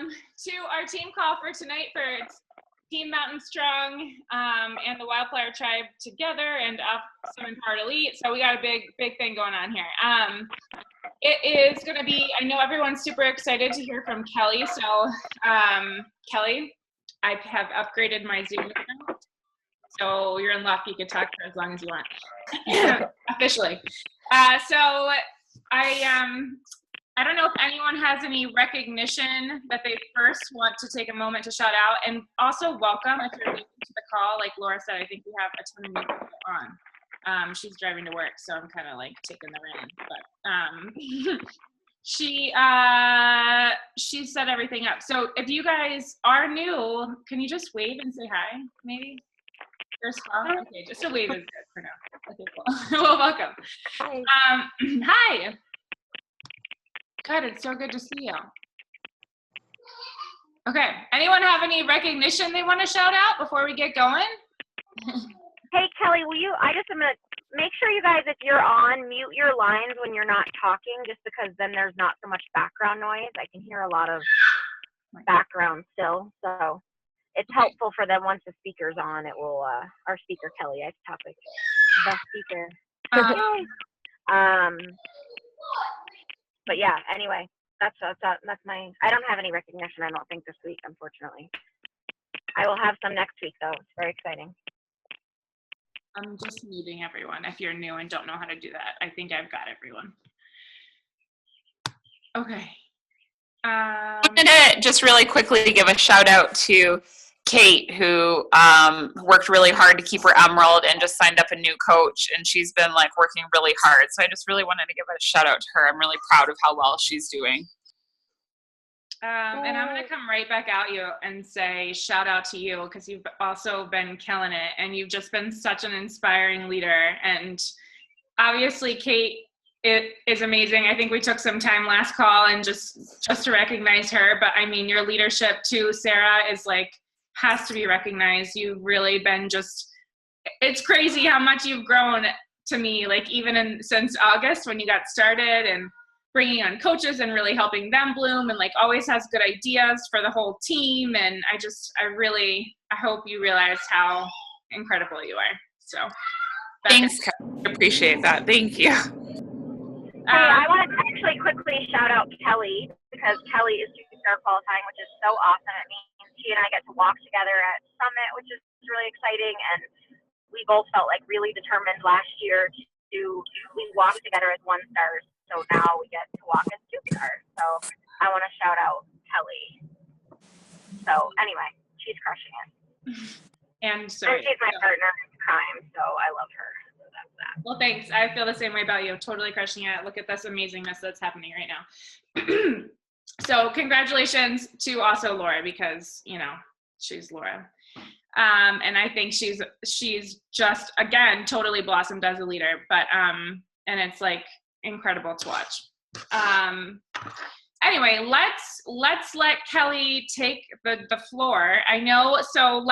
to our team call for tonight for Team Mountain Strong and the Wildflower Tribe together and some Empowered Elite. So we got a big thing going on here. It is going to be, I know everyone's super excited to hear from Kelly. So Kelly, I have upgraded my Zoom account. So you're in luck. You can talk for as long as you want. Officially. So I don't know if anyone has any recognition that they first want to take a moment to shout out, and also welcome if you're new to the call. Like Laura said, I think we have a ton of new people on. She's driving to work, so I'm kind of like taking the rein, but she set everything up. So if you guys are new, can you just wave and say hi, maybe? First of all, okay, just a wave is good for now. Okay, cool. Well, welcome. Hi. Hi. God, it's so good to see you. Okay, anyone have any recognition they want to shout out before we get going? Hey, Kelly, I just am going to make sure you guys, if you're on, mute your lines when you're not talking, just because then there's not so much background noise. I can hear a lot of background still, so it's helpful for them once the speaker's on. It will, our speaker, Kelly, I topic, the speaker. But yeah, anyway, that's my, I don't have any recognition, I don't think, this week, unfortunately. I will have some next week, though. It's very exciting. I'm just muting everyone if you're new and don't know how to do that. I think I've got everyone. Okay. I'm gonna just really quickly give a shout out to Kate, who worked really hard to keep her emerald and just signed up a new coach, and she's been like working really hard. So I just really wanted to give a shout out to her. I'm really proud of how well she's doing. And I'm going to come right back at you and say shout out to you, because you've also been killing it, and you've just been such an inspiring leader. And obviously, Kate, it is amazing. I think we took some time last call and just to recognize her. But I mean, your leadership too, Sarah, is like, has to be recognized. You've really been it's crazy how much you've grown to me, like even since August when you got started, and bringing on coaches and really helping them bloom, and like always has good ideas for the whole team. And I hope you realize how incredible you are. So thanks, Kelly. I appreciate that. Thank you. Hey, I want to actually quickly shout out Kelly, because Kelly is superstar qualifying, which is so awesome. It means she and I get to walk together at Summit, which is really exciting. And we both felt like really determined last year we walked together as 1 stars. So now we get to walk as 2 stars. So I want to shout out Kelly. So anyway, she's crushing it. And she's my partner in crime, so I love her. So that's that. Well, thanks. I feel the same way about you. Totally crushing it. Look at this amazingness that's happening right now. So congratulations to also Laura, because, you know, she's Laura. And I think she's just, again, totally blossomed as a leader, but, and it's like incredible to watch. Anyway, let's let Kelly take the floor. I know, so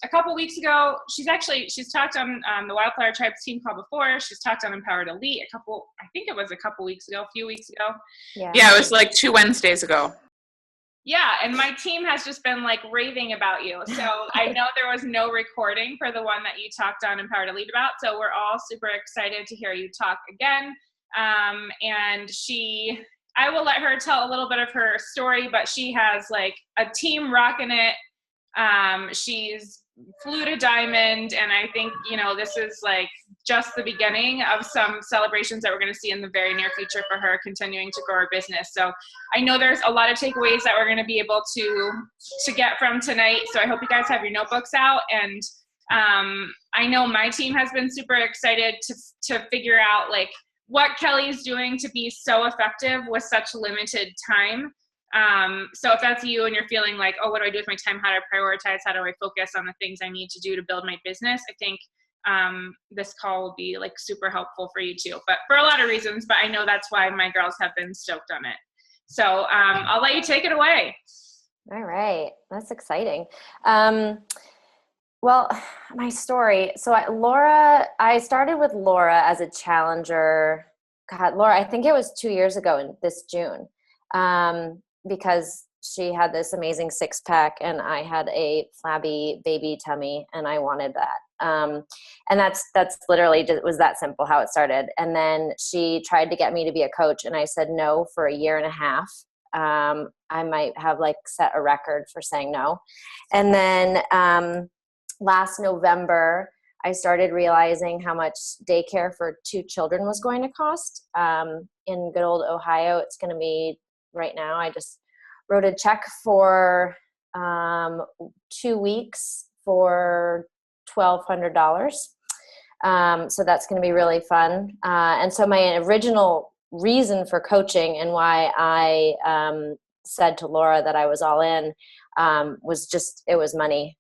a couple weeks ago, she's talked on the Wildflower Tribe's team call before. She's talked on Empowered Elite I think it was a few weeks ago. Yeah, it was like 2 Wednesdays ago. Yeah, and my team has just been like raving about you. So I know there was no recording for the one that you talked on Empowered Elite about. So we're all super excited to hear you talk again. And I will let her tell a little bit of her story, but she has like a team rocking it. She's flew to Diamond, and I think, you know, this is like just the beginning of some celebrations that we're going to see in the very near future for her continuing to grow her business. So I know there's a lot of takeaways that we're going to be able to get from tonight. So I hope you guys have your notebooks out, and I know my team has been super excited to figure out like what Kelly's doing to be so effective with such limited time. So if that's you and you're feeling like, oh, what do I do with my time? How do I prioritize? How do I focus on the things I need to do to build my business? I think this call will be like super helpful for you too, but for a lot of reasons, but I know that's why my girls have been stoked on it. So I'll let you take it away. All right. That's exciting. Well, my story. So I started with Laura as a challenger. God, Laura, I think it was 2 years ago in this June, because she had this amazing six pack and I had a flabby baby tummy and I wanted that. And that's literally just, was that simple how it started. And then she tried to get me to be a coach and I said no for a year and a half. I might have like set a record for saying no. And then last November, I started realizing how much daycare for 2 children was going to cost. In good old Ohio, it's going to be right now. I just wrote a check for 2 weeks for $1,200. So that's going to be really fun. And so my original reason for coaching and why I said to Laura that I was all in was just, it was money.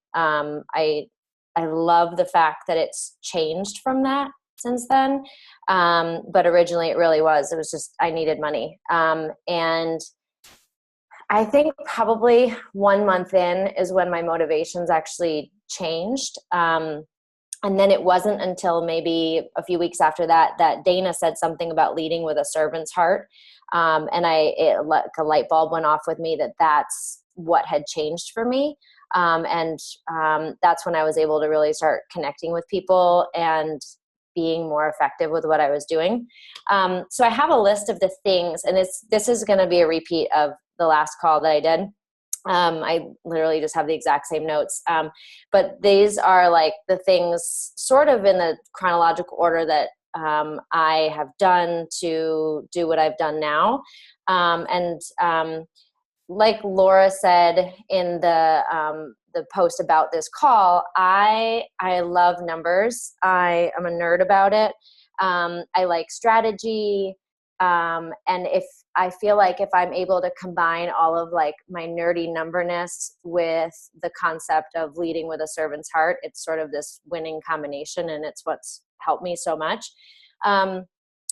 I love the fact that it's changed from that since then. But originally it was just, I needed money. And I think probably 1 month in is when my motivations actually changed. And then it wasn't until maybe a few weeks after that Dana said something about leading with a servant's heart. And like a light bulb went off with me that that's what had changed for me. And that's when I was able to really start connecting with people and being more effective with what I was doing. So I have a list of the things, and this is going to be a repeat of the last call that I did. I literally just have the exact same notes. But these are like the things sort of in the chronological order that I have done to do what I've done now. Like Laura said in the post about this call, I love numbers. I am a nerd about it. I like strategy. And if I feel like if I'm able to combine all of like my nerdy numberness with the concept of leading with a servant's heart, it's sort of this winning combination, and it's what's helped me so much.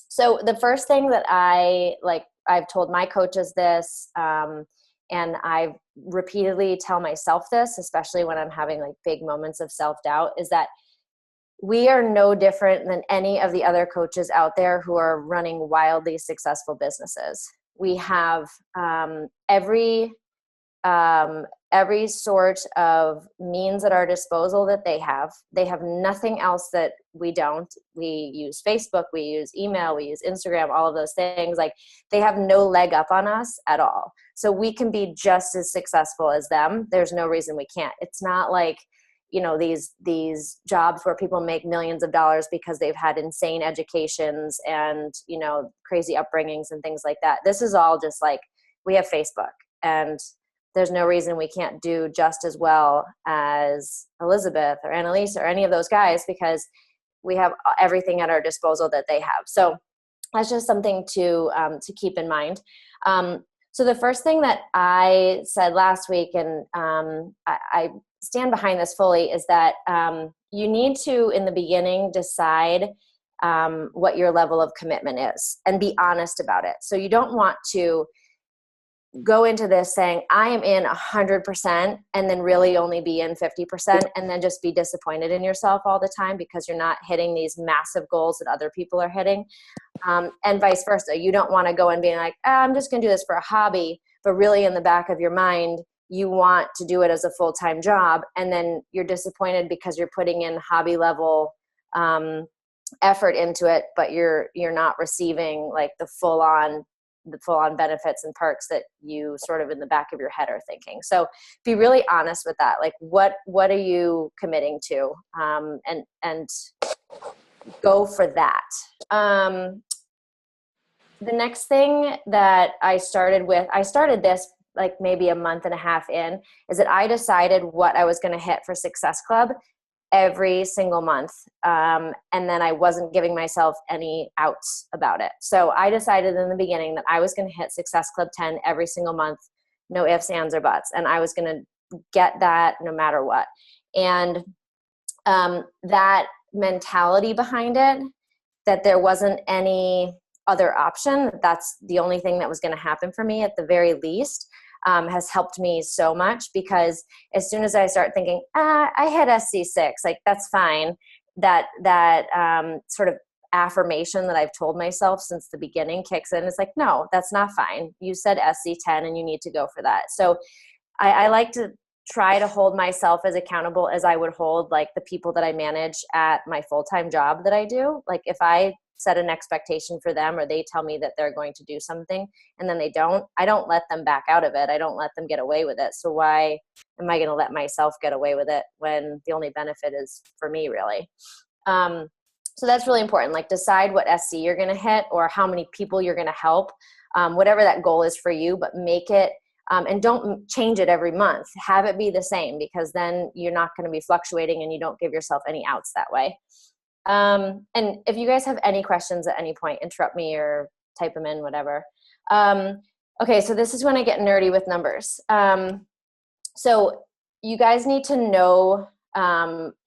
So the first thing that I've told my coaches this, and I repeatedly tell myself this, especially when I'm having like big moments of self-doubt, is that we are no different than any of the other coaches out there who are running wildly successful businesses. We have every sort of means at our disposal that they have. They have nothing else that we don't. We use Facebook, we use email, we use Instagram, all of those things. Like, they have no leg up on us at all. So we can be just as successful as them. There's no reason we can't. It's not like, these jobs where people make millions of dollars because they've had insane educations and, crazy upbringings and things like that. This is all just like, we have Facebook, and there's no reason we can't do just as well as Elizabeth or Annalise or any of those guys, because we have everything at our disposal that they have. So that's just something to keep in mind. So the first thing that I said last week, and I stand behind this fully, is that you need to, in the beginning, decide what your level of commitment is and be honest about it. So you don't want to go into this saying, I am in 100%, and then really only be in 50%, and then just be disappointed in yourself all the time because you're not hitting these massive goals that other people are hitting. And vice versa. You don't want to go and be like, I'm just going to do this for a hobby, but really in the back of your mind, you want to do it as a full-time job, and then you're disappointed because you're putting in hobby level effort into it, but you're not receiving like the full-on benefits and perks that you sort of in the back of your head are thinking. So be really honest with that. Like, what are you committing to? And go for that. The next thing that I started this like maybe a month and a half in, is that I decided what I was going to hit for Success Club every single month. And then I wasn't giving myself any outs about it. So I decided in the beginning that I was going to hit Success Club 10 every single month, no ifs, ands, or buts. And I was going to get that no matter what. And that mentality behind it, that there wasn't any other option, that's the only thing that was going to happen for me at the very least, has helped me so much, because as soon as I start thinking, I hit SC6, like that's fine, that sort of affirmation that I've told myself since the beginning kicks in. It's like, no, that's not fine. You said SC10 and you need to go for that. So I like to try to hold myself as accountable as I would hold like the people that I manage at my full-time job that I do. Like if I set an expectation for them or they tell me that they're going to do something and then they don't, I don't let them back out of it. I don't let them get away with it. So why am I going to let myself get away with it when the only benefit is for me, really? So that's really important. Like decide what SC you're going to hit or how many people you're going to help, whatever that goal is for you, but make it, and don't change it every month. Have it be the same, because then you're not going to be fluctuating and you don't give yourself any outs that way. And if you guys have any questions at any point, interrupt me or type them in, whatever. Okay, so this is when I get nerdy with numbers. So you guys need to know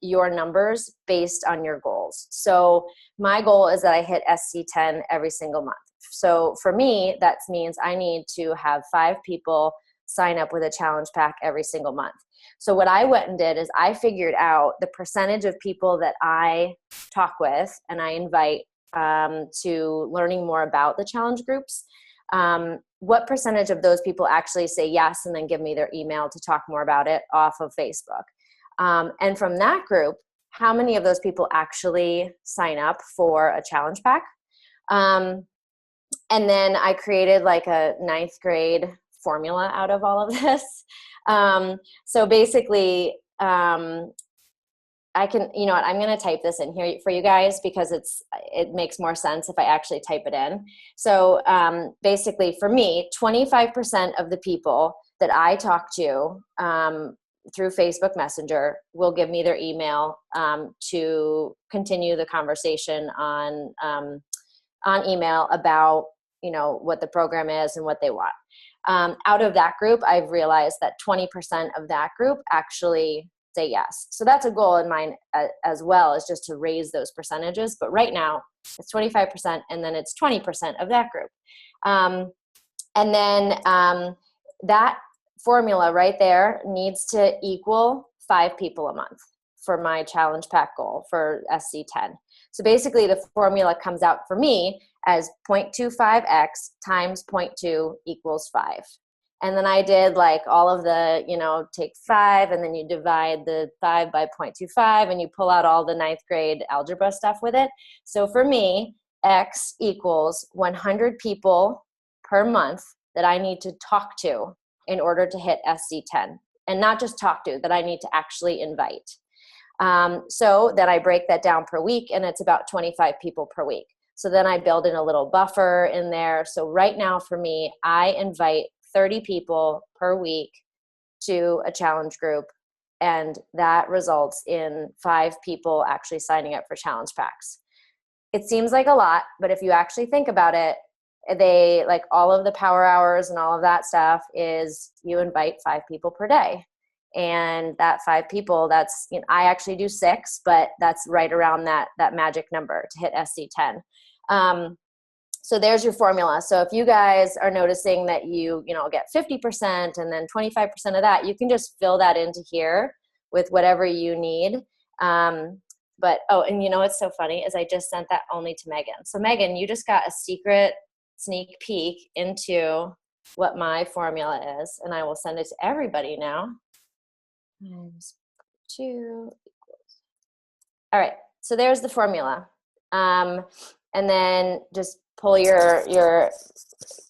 your numbers based on your goals. So my goal is that I hit SC10 every single month. So for me, that means I need to have 5 people sign up with a challenge pack every single month. So what I went and did is I figured out the percentage of people that I talk with and I invite to learning more about the challenge groups. What percentage of those people actually say yes and then give me their email to talk more about it off of Facebook? And from that group, how many of those people actually sign up for a challenge pack? And then I created like a 9th grade formula out of all of this. So basically, I can, you know what, I'm going to type this in here for you guys because it makes more sense if I actually type it in. So basically for me, 25% of the people that I talk to through Facebook Messenger will give me their email to continue the conversation on email about, you know, what the program is and what they want. Out of that group, I've realized that 20% of that group actually say yes. So that's a goal in mind as well, is just to raise those percentages. But right now it's 25% and then it's 20% of that group. And then that formula right there needs to equal 5 people a month for my challenge pack goal for SC10. So basically the formula comes out for me as 0.25x times 0.2 equals 5. And then I did like all of the, you know, take 5 and then you divide the 5 by 0.25 and you pull out all the 9th grade algebra stuff with it. So for me, x equals 100 people per month that I need to talk to in order to hit SC10. And not just talk to, that I need to actually invite. So then I break that down per week and it's about 25 people per week. So then I build in a little buffer in there. So right now for me, I invite 30 people per week to a challenge group, and that results in 5 people actually signing up for challenge packs. It seems like a lot, but if you actually think about it, they like all of the power hours and all of that stuff is you invite 5 people per day. And that 5 people, that's, you know, I actually do 6, but that's right around that magic number to hit SC10. So there's your formula. So if you guys are noticing that you get 50% and then 25% of that, you can just fill that into here with whatever you need. But, oh, and you know what's so funny is I just sent that only to Megan. So Megan, you just got a secret sneak peek into what my formula is, and I will send it to everybody now. Times 2 equals. All right, so there's the formula. And then just pull your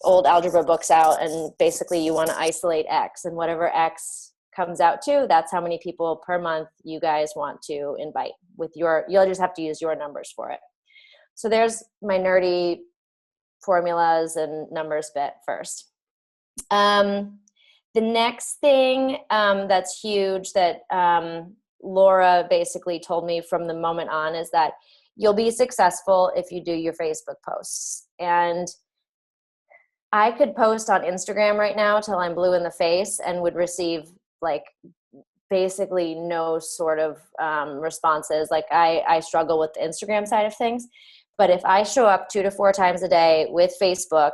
old algebra books out, and basically you want to isolate x, and whatever x comes out to, that's how many people per month you guys want to invite with you'll just have to use your numbers for it. So there's my nerdy formulas and numbers bit first. The next thing that's huge that Laura basically told me from the moment on is that you'll be successful if you do your Facebook posts. And I could post on Instagram right now till I'm blue in the face and would receive like basically no sort of responses. Like I struggle with the Instagram side of things. But if I show up 2 to 4 times a day with Facebook,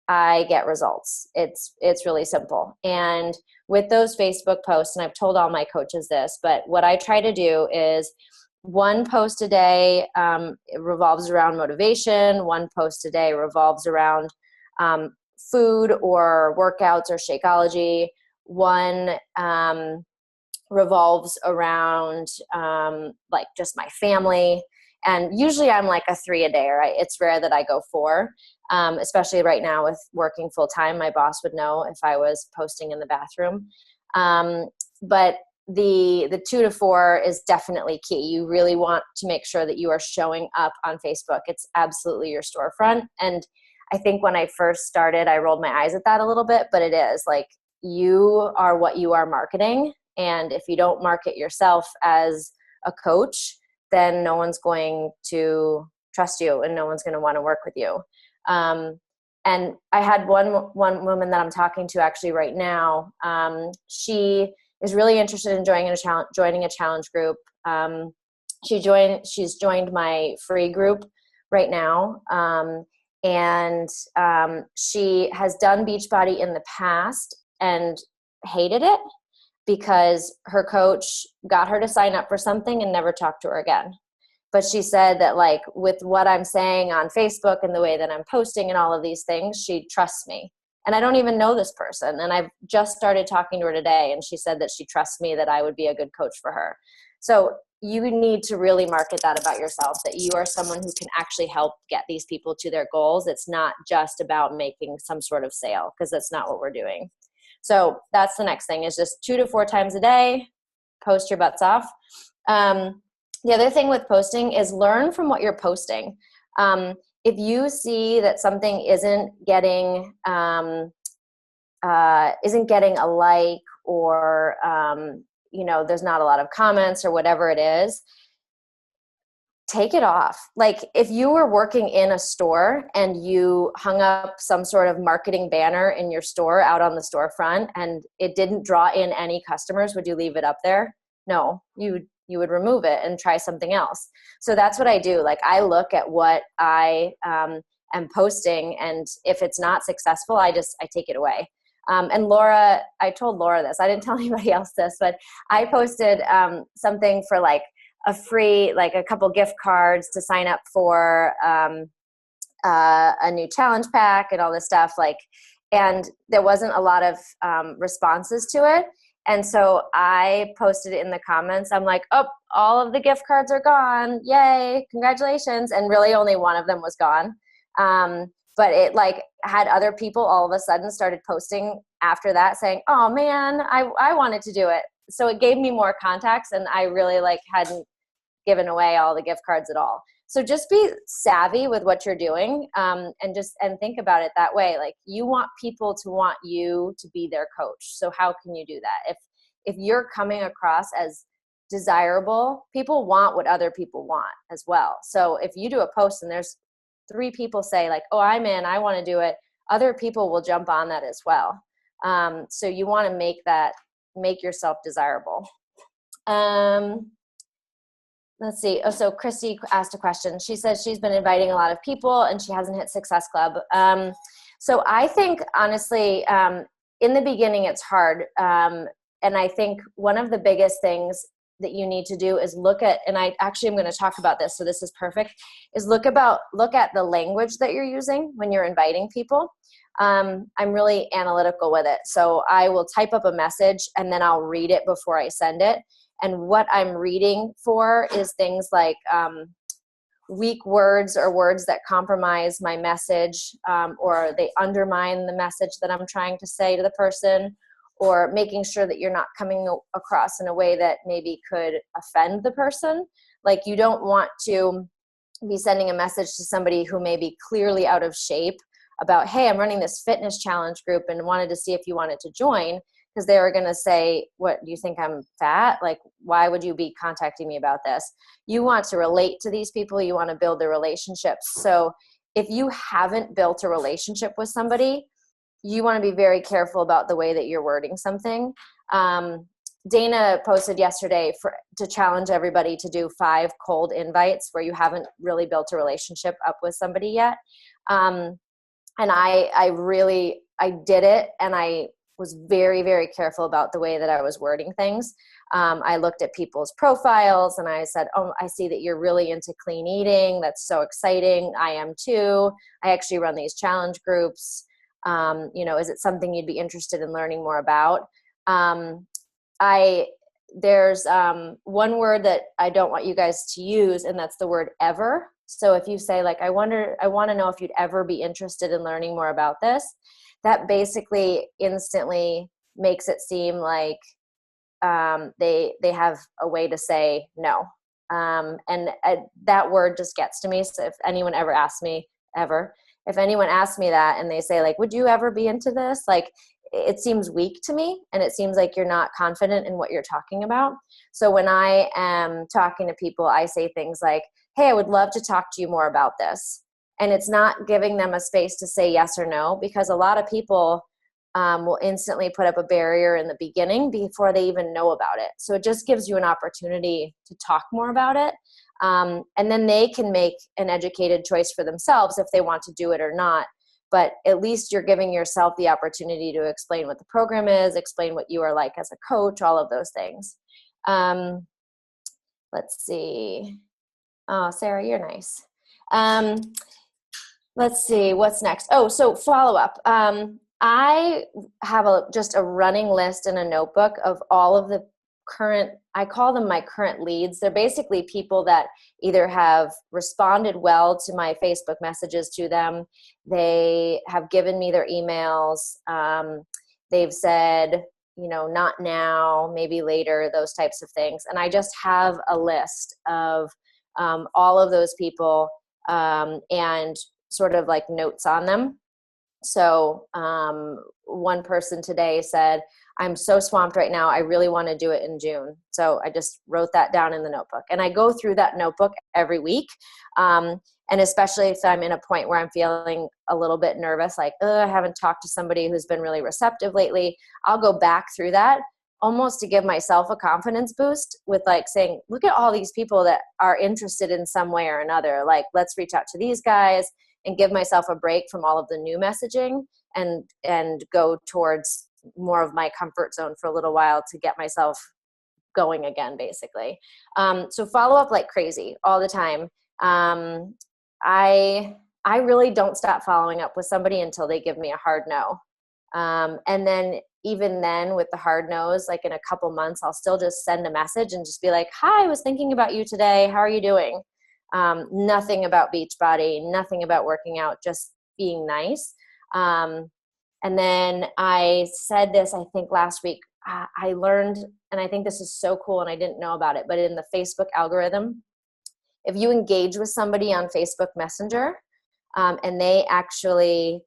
I get results. It's really simple. And with those Facebook posts, and I've told all my coaches this, but what I try to do is one post a day it revolves around motivation. One post a day revolves around food or workouts or Shakeology. One revolves around like just my family. And usually I'm like a 3 a day, right? It's rare that I go 4, especially right now with working full time. My boss would know if I was posting in the bathroom. But the 2 to 4 is definitely key. You really want to make sure that you are showing up on Facebook. It's absolutely your storefront. And I think when I first started, I rolled my eyes at that a little bit, but it is like you are what you are marketing. And if you don't market yourself as a coach, then no one's going to trust you and no one's going to want to work with you. And I had one woman that I'm talking to actually right now. She is really interested in joining a challenge group. She's joined my free group right now. And she has done Beachbody in the past and hated it because her coach got her to sign up for something and never talked to her again. But she said that like with what I'm saying on Facebook and the way that I'm posting and all of these things, she trusts me. And I don't even know this person. And I've just started talking to her today. And she said that she trusts me, that I would be a good coach for her. So you need to really market that about yourself, that you are someone who can actually help get these people to their goals. It's not just about making some sort of sale, because that's not what we're doing. So that's the next thing, is just 2 to 4 times a day, post your butts off. The other thing with posting is learn from what you're posting. If you see that something isn't getting a like, or there's not a lot of comments or whatever it is, take it off. Like if you were working in a store and you hung up some sort of marketing banner in your store out on the storefront and it didn't draw in any customers, would you leave it up there? No, you would remove it and try something else. So that's what I do. Like I look at what I am posting, and if it's not successful, I take it away. And Laura, I told Laura this, I didn't tell anybody else this, but I posted something for like a free, like a couple gift cards to sign up for a new challenge pack and all this stuff. And there wasn't a lot of responses to it. And so I posted it in the comments. I'm like, oh, all of the gift cards are gone. Yay, congratulations. And really only one of them was gone. But it like had other people all of a sudden started posting after that saying, oh man, I wanted to do it. So it gave me more contacts, and I really like hadn't given away all the gift cards at all. So just be savvy with what you're doing, and think about it that way. Like you want people to want you to be their coach. So how can you do that? If you're coming across as desirable, people want what other people want as well. So if you do a post and there's 3 people say like, oh, I'm in, I want to do it, other people will jump on that as well. So you want to make yourself desirable. Let's see. Oh, so Christy asked a question. She says she's been inviting a lot of people and she hasn't hit Success Club. So I think honestly, in the beginning it's hard. And I think one of the biggest things that you need to do is look at, and I actually am going to talk about this, so this is perfect, is look at the language that you're using when you're inviting people. I'm really analytical with it. So I will type up a message and then I'll read it before I send it. And what I'm reading for is things like weak words or words that compromise my message, or they undermine the message that I'm trying to say to the person, or making sure that you're not coming across in a way that maybe could offend the person. Like you don't want to be sending a message to somebody who may be clearly out of shape about, hey, I'm running this fitness challenge group and wanted to see if you wanted to join, because they were going to say, what, do you think I'm fat? Like, why would you be contacting me about this? You want to relate to these people. You want to build the relationships. So if you haven't built a relationship with somebody, you want to be very careful about the way that you're wording something. Dana posted yesterday to challenge everybody to do 5 cold invites where you haven't really built a relationship up with somebody yet. And I did it, and I was very, very careful about the way that I was wording things. I looked at people's profiles and I said, oh, I see that you're really into clean eating. That's so exciting. I am too. I actually run these challenge groups. Is it something you'd be interested in learning more about? There's one word that I don't want you guys to use, and that's the word ever. So if you say like, I want to know if you'd ever be interested in learning more about this, that basically instantly makes it seem like they have a way to say no. That word just gets to me. So if anyone ever asks me if anyone asks me that and they say like, would you ever be into this? Like, it seems weak to me, and it seems like you're not confident in what you're talking about. So when I am talking to people, I say things like, hey, I would love to talk to you more about this. And it's not giving them a space to say yes or no, because a lot of people will instantly put up a barrier in the beginning before they even know about it. So it just gives you an opportunity to talk more about it. And then they can make an educated choice for themselves if they want to do it or not. But at least you're giving yourself the opportunity to explain what the program is, explain what you are like as a coach, all of those things. Let's see. Oh, Sarah, you're nice. Let's see, what's next? Oh, so follow-up. I have just a running list in a notebook of all of the current, I call them my current leads. They're basically people that either have responded well to my Facebook messages to them. They have given me their emails. They've said, not now, maybe later, those types of things. And I just have a list of all of those people and sort of like notes on them. So one person today said, I'm so swamped right now. I really want to do it in June. So I just wrote that down in the notebook. And I go through that notebook every week. And especially if I'm in a point where I'm feeling a little bit nervous, like, I haven't talked to somebody who's been really receptive lately, I'll go back through that almost to give myself a confidence boost with like saying, look at all these people that are interested in some way or another. Like, let's reach out to these guys and give myself a break from all of the new messaging and go towards more of my comfort zone for a little while to get myself going again, basically. So follow up like crazy all the time. I really don't stop following up with somebody until they give me a hard no. And then even then with the hard no's, like in a couple months, I'll still just send a message and just be like, hi, I was thinking about you today. How are you doing? Nothing about Beachbody, nothing about working out, just being nice. And then I said this, I think last week, I learned, and I think this is so cool and I didn't know about it, but in the Facebook algorithm, if you engage with somebody on Facebook Messenger and they actually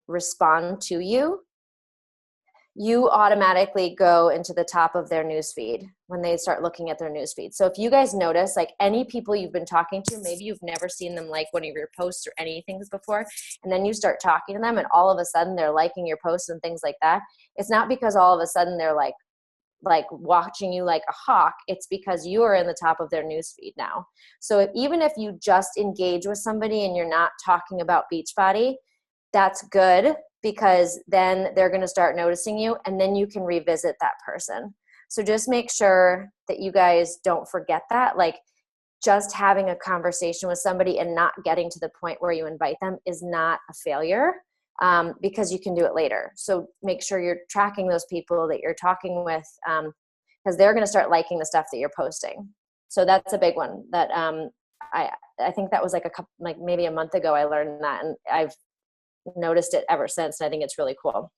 respond to you, you automatically go into the top of their newsfeed when they start looking at their newsfeed. So if you guys notice, like any people you've been talking to, maybe you've never seen them like one of your posts or anything before, and then you start talking to them and all of a sudden they're liking your posts and things like that. It's not because all of a sudden they're like watching you like a hawk. It's because you are in the top of their newsfeed now. So even if you just engage with somebody and you're not talking about Beachbody, that's good, because then they're going to start noticing you and then you can revisit that person. So just make sure that you guys don't forget that. Like, just having a conversation with somebody and not getting to the point where you invite them is not a failure, because you can do it later. So make sure you're tracking those people that you're talking with, because they're going to start liking the stuff that you're posting. So that's a big one that I think that was maybe a month ago I learned that, and I've noticed it ever since, and I think it's really cool.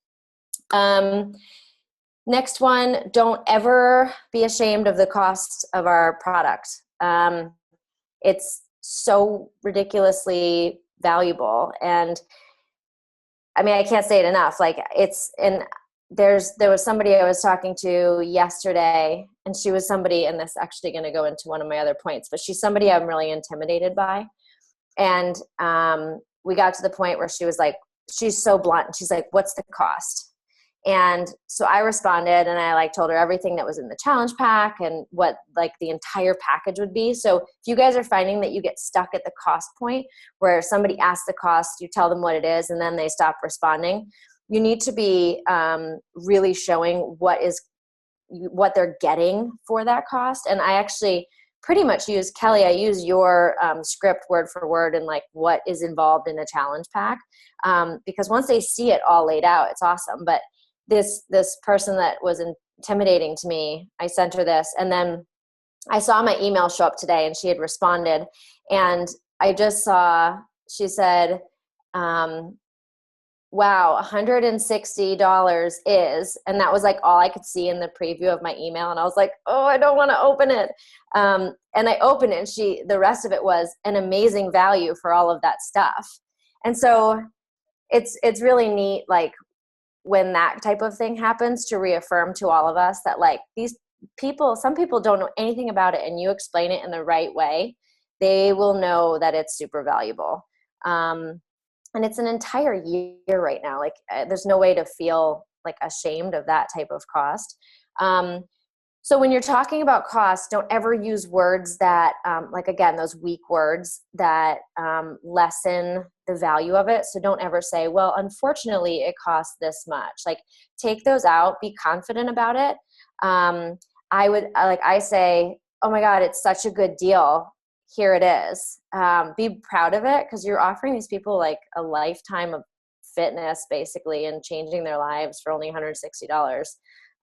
Next one, don't ever be ashamed of the cost of our product. It's so ridiculously valuable, and I mean, I can't say it enough. There was somebody I was talking to yesterday, and she was somebody, and this is actually going to go into one of my other points, but she's somebody I'm really intimidated by. And we got to the point where she was like, she's so blunt. She's like, what's the cost? And so I responded, and I told her everything that was in the challenge pack and what the entire package would be. So if you guys are finding that you get stuck at the cost point where somebody asks the cost, you tell them what it is, and then they stop responding, you need to be really showing what is what they're getting for that cost. And I actually pretty much use, Kelly, I use your script word for word and like what is involved in a challenge pack. Because once they see it all laid out, it's awesome. But this person that was intimidating to me, I sent her this, and then I saw my email show up today and she had responded, and I just saw, she said, wow, $160 is, and that was like all I could see in the preview of my email. And I was like, oh, I don't want to open it. And I opened it, and the rest of it was an amazing value for all of that stuff. And so it's really neat, like when that type of thing happens, to reaffirm to all of us that like these people, some people don't know anything about it, and you explain it in the right way, they will know that it's super valuable. And it's an entire year right now. Like there's no way to feel like ashamed of that type of cost. So when you're talking about cost, don't ever use words that, like again, those weak words that lessen the value of it. So don't ever say, well, unfortunately it costs this much. Like take those out, be confident about it. I say, oh my God, it's such a good deal. Here it is. Be proud of it, because you're offering these people like a lifetime of fitness basically and changing their lives for only $160.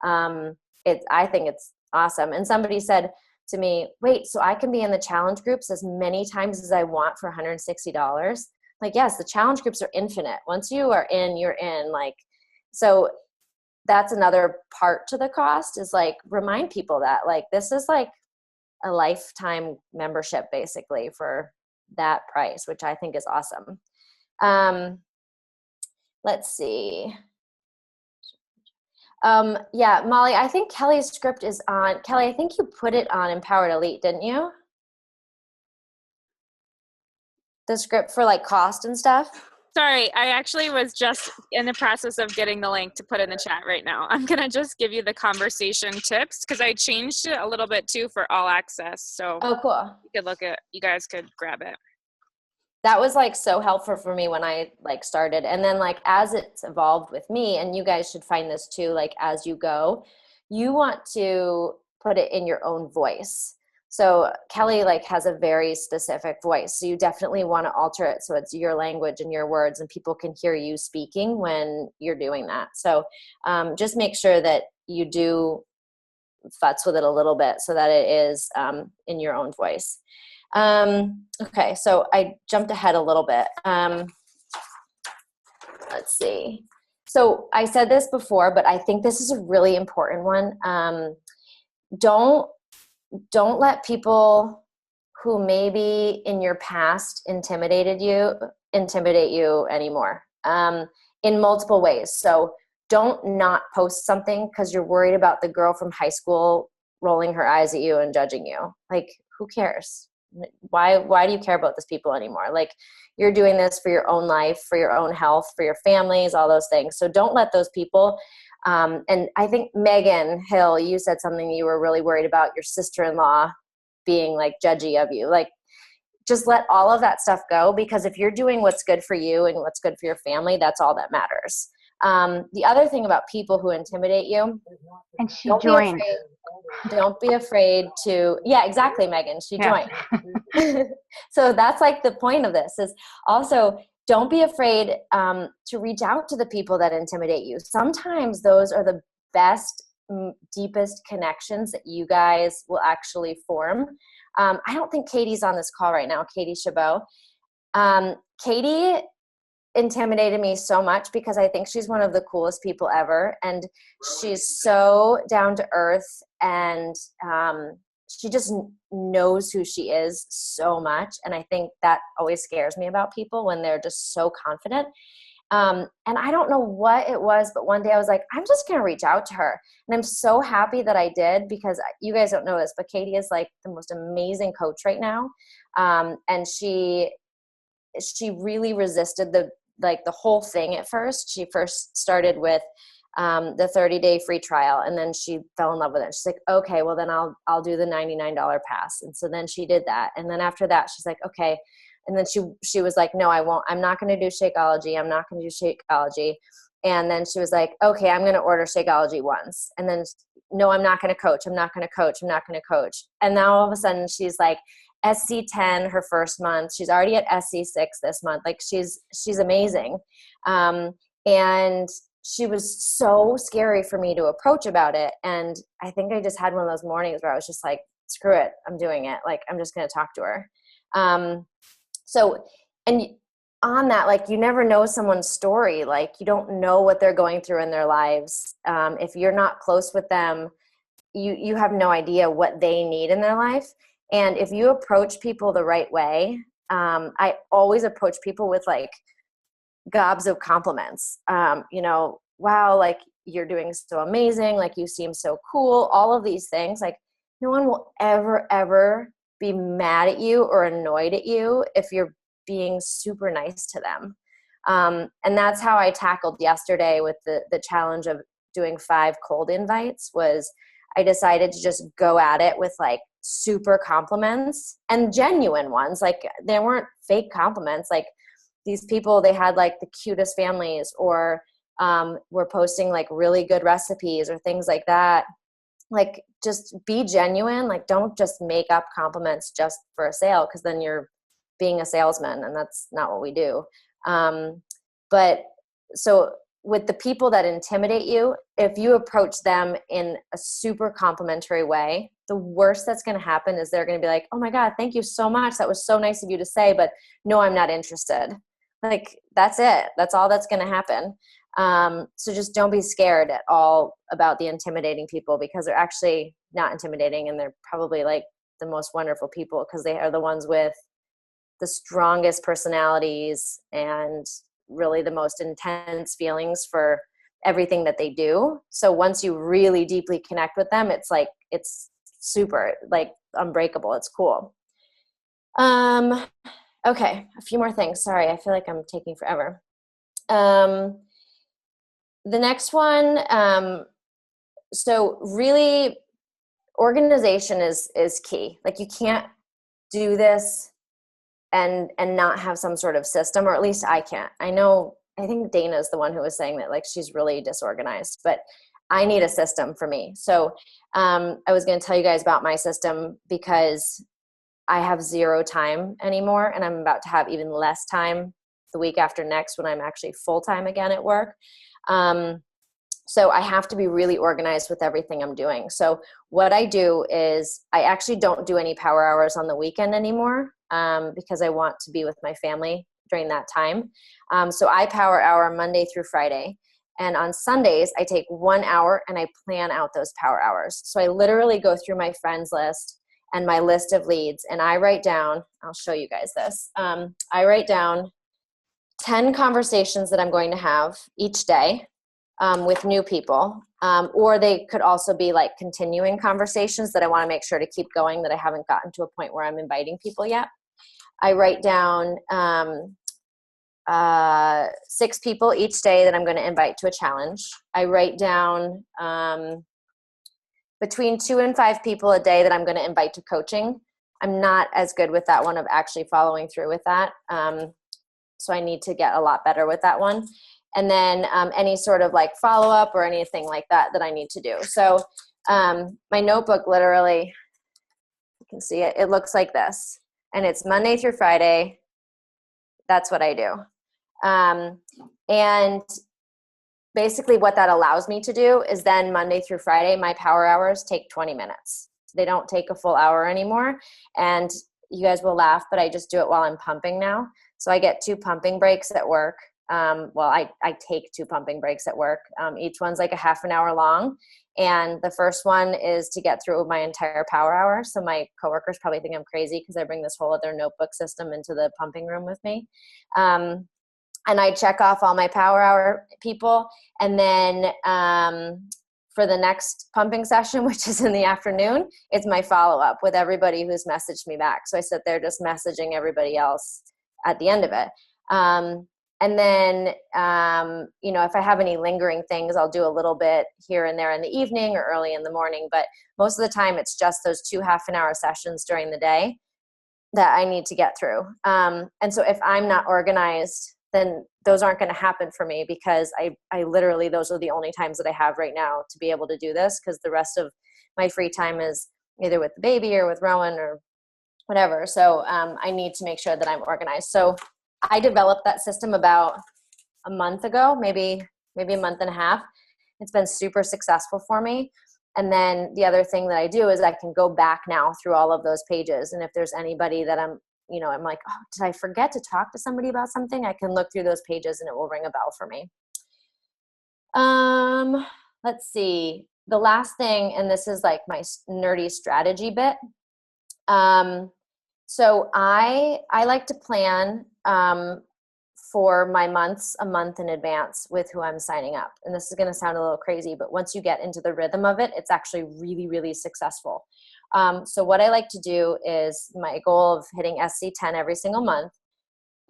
I think it's awesome. And somebody said to me, wait, so I can be in the challenge groups as many times as I want for $160? Like, yes, the challenge groups are infinite. Once you are in, you're in. Like, so that's another part to the cost, is like remind people that like this is like a lifetime membership basically for that price, which I think is awesome. Let's see. Yeah, Molly, I think Kelly's script is on. Kelly, I think you put it on Empowered Elite, didn't you? The script for like cost and stuff? Sorry, I actually was just in the process of getting the link to put in the chat right now. I'm going to just give you the conversation tips because I changed it a little bit too for all access. So oh, cool. You guys could grab it. That was like so helpful for me when I like started. And then like as it's evolved with me, and you guys should find this too, like as you go, you want to put it in your own voice. So Kelly like has a very specific voice. So you definitely want to alter it so it's your language and your words, and people can hear you speaking when you're doing that. So just make sure that you do futz with it a little bit so that it is in your own voice. Okay, so I jumped ahead a little bit. Let's see. So I said this before, but I think this is a really important one. Don't let people who maybe in your past intimidate you anymore, in multiple ways. So don't not post something because you're worried about the girl from high school rolling her eyes at you and judging you. Like, who cares? Why do you care about these people anymore? Like, you're doing this for your own life, for your own health, for your families, all those things. So don't let those people, and I think Megan Hill, you said something you were really worried about your sister-in-law being like judgy of you. Like, just let all of that stuff go, because if you're doing what's good for you and what's good for your family, that's all that matters. The other thing about people who intimidate you, and she joined. Don't be afraid to, yeah, exactly, Megan, she joined. So that's like the point of this, is also don't be afraid to reach out to the people that intimidate you. Sometimes those are the best, deepest connections that you guys will actually form. I don't think Katie's on this call right now, Katie Chabot. Katie intimidated me so much because I think she's one of the coolest people ever, and she's so down to earth, and she just knows who she is so much. And I think that always scares me about people, when they're just so confident. And I don't know what it was, but one day I was like, I'm just going to reach out to her. And I'm so happy that I did, because you guys don't know this, but Katie is like the most amazing coach right now. And she really resisted the whole thing at first. She first started with the 30-day free trial, and then she fell in love with it. She's like, okay, well then I'll do the $99 pass. And so then she did that. And then after that, she's like, okay. And then she was like, no, I won't. I'm not going to do Shakeology. I'm not going to do Shakeology. And then she was like, okay, I'm going to order Shakeology once. And then no, I'm not going to coach. I'm not going to coach. I'm not going to coach. And now all of a sudden she's like SC10 her first month. She's already at SC6 this month. Like she's amazing. And she was so scary for me to approach about it. And I think I just had one of those mornings where I was just like, screw it. I'm doing it. Like, I'm just going to talk to her. So, and on that, like, you never know someone's story. Like, you don't know what they're going through in their lives. If you're not close with them, you have no idea what they need in their life. And if you approach people the right way, I always approach people with like gobs of compliments. Wow, like, you're doing so amazing. Like, you seem so cool. All of these things, like, no one will ever be mad at you or annoyed at you if you're being super nice to them. And that's how I tackled yesterday with the challenge of doing 5 cold invites. Was I decided to just go at it with like super compliments and genuine ones. Like, they weren't fake compliments. Like, these people, they had like the cutest families, or were posting like really good recipes or things like that. Like, just be genuine. Like, don't just make up compliments just for a sale, because then you're being a salesman, and that's not what we do. But so with the people that intimidate you, if you approach them in a super complimentary way, the worst that's going to happen is they're going to be like, oh my God, thank you so much. That was so nice of you to say, but no, I'm not interested. Like, that's it. That's all that's going to happen. So just don't be scared at all about the intimidating people, because they're actually not intimidating, and they're probably like the most wonderful people, because they are the ones with the strongest personalities and really the most intense feelings for everything that they do. So once you really deeply connect with them, it's like, it's super like unbreakable. It's cool. Okay. A few more things. Sorry. I feel like I'm taking forever. The next one. So really, organization is key. Like, you can't do this and not have some sort of system, or at least I can't. I think Dana is the one who was saying that, like, she's really disorganized, but I need a system for me. So I was going to tell you guys about my system, because I have 0 time anymore, and I'm about to have even less time the week after next, when I'm actually full-time again at work. So I have to be really organized with everything I'm doing. So what I do is I actually don't do any power hours on the weekend anymore, because I want to be with my family during that time. So I power hour Monday through Friday. And on Sundays, I take 1 hour and I plan out those power hours. So I literally go through my friends list and my list of leads, and I write down, I'll show you guys this. I write down 10 conversations that I'm going to have each day with new people. Or they could also be like continuing conversations that I want to make sure to keep going, that I haven't gotten to a point where I'm inviting people yet. I write down 6 people each day that I'm going to invite to a challenge. I write down between 2 and 5 people a day that I'm going to invite to coaching. I'm not as good with that one, of actually following through with that. So I need to get a lot better with that one. And then any sort of like follow-up or anything like that I need to do. So my notebook, literally, you can see it. It looks like this. And it's Monday through Friday. That's what I do. And basically what that allows me to do is then Monday through Friday, my power hours take 20 minutes. They don't take a full hour anymore. And you guys will laugh, but I just do it while I'm pumping now. So I get 2 pumping breaks at work. I take 2 pumping breaks at work. Each one's like a half an hour long. And the first one is to get through my entire power hour. So my coworkers probably think I'm crazy, because I bring this whole other notebook system into the pumping room with me. And I check off all my power hour people. And then for the next pumping session, which is in the afternoon, it's my follow-up with everybody who's messaged me back. So I sit there just messaging everybody else at the end of it. And then, if I have any lingering things, I'll do a little bit here and there in the evening or early in the morning. But most of the time, it's just those 2 half-an-hour sessions during the day that I need to get through. And so if I'm not organized, then those aren't going to happen for me because I literally, those are the only times that I have right now to be able to do this, because the rest of my free time is either with the baby or with Rowan or whatever. So I need to make sure that I'm organized. So I developed that system about a month ago, maybe a month and a half. It's been super successful for me. And then the other thing that I do is I can go back now through all of those pages. And if there's anybody that I'm like, oh, did I forget to talk to somebody about something? I can look through those pages and it will ring a bell for me. Let's see. The last thing, and this is like my nerdy strategy bit. So I like to plan for my months a month in advance with who I'm signing up. And this is going to sound a little crazy, but once you get into the rhythm of it, it's actually really, really successful. So what I like to do is my goal of hitting SC10 every single month.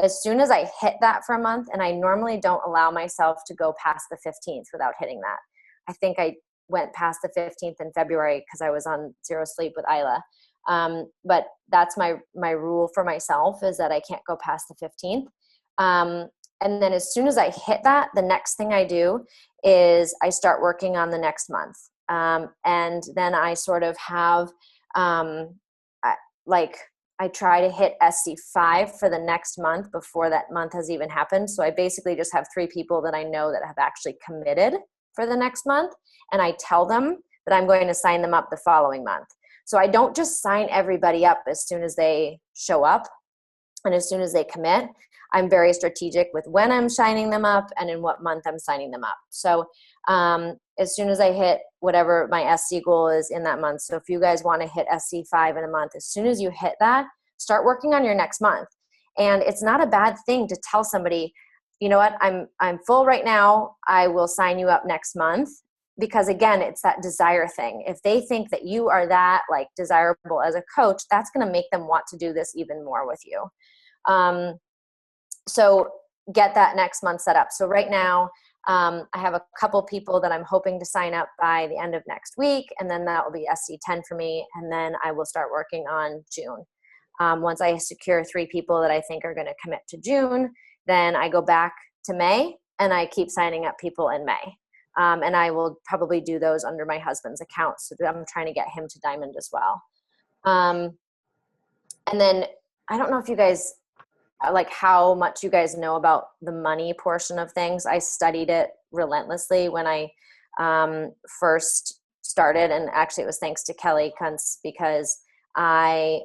As soon as I hit that for a month, and I normally don't allow myself to go past the 15th without hitting that. I think I went past the 15th in February because I was on zero sleep with Isla. But that's my rule for myself, is that I can't go past the 15th. And then as soon as I hit that, the next thing I do is I start working on the next month. And then I sort of have, I try to hit SC5 for the next month before that month has even happened. So I basically just have 3 people that I know that have actually committed for the next month. And I tell them that I'm going to sign them up the following month. So I don't just sign everybody up as soon as they show up and as soon as they commit. I'm very strategic with when I'm signing them up and in what month I'm signing them up. So as soon as I hit whatever my SC goal is in that month. So if you guys want to hit SC5 in a month, as soon as you hit that, start working on your next month. And it's not a bad thing to tell somebody, you know what, I'm full right now. I will sign you up next month. Because again, it's that desire thing. If they think that you are that like desirable as a coach, that's going to make them want to do this even more with you. So get that next month set up. So right now, I have a couple people that I'm hoping to sign up by the end of next week. And then that will be SC10 for me. And then I will start working on June. Once I secure 3 people that I think are going to commit to June, then I go back to May and I keep signing up people in May. And I will probably do those under my husband's account. So I'm trying to get him to Diamond as well. And then I don't know if you guys, like how much you guys know about the money portion of things. I studied it relentlessly when I first started. And actually it was thanks to Kelly Kuntz, because I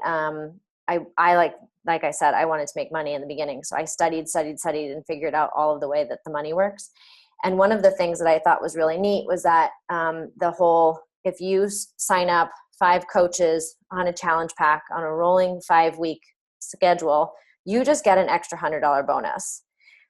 like I said, I wanted to make money in the beginning. So I studied and figured out all of the way that the money works. And one of the things that I thought was really neat was that if you sign up 5 coaches on a challenge pack on a rolling 5-week schedule, you just get an extra $100 bonus.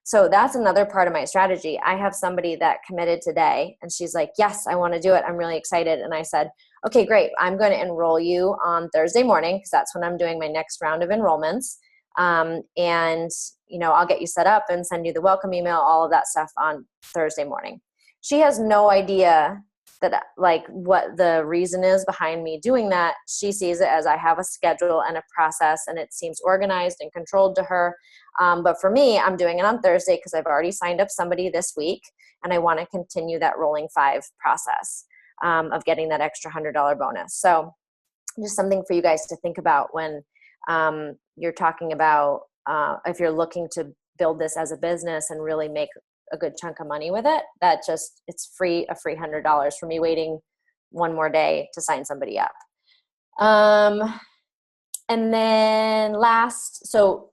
So that's another part of my strategy. I have somebody that committed today and she's like, yes, I want to do it. I'm really excited. And I said, okay, great. I'm going to enroll you on Thursday morning because that's when I'm doing my next round of enrollments. And I'll get you set up and send you the welcome email, all of that stuff on Thursday morning. She has no idea that like what the reason is behind me doing that. She sees it as I have a schedule and a process and it seems organized and controlled to her. But for me, I'm doing it on Thursday because I've already signed up somebody this week and I want to continue that rolling 5 process of getting that extra $100 bonus. So just something for you guys to think about when you're talking about if you're looking to build this as a business and really make a good chunk of money with it, it's a free $100 for me waiting one more day to sign somebody up. And then last, so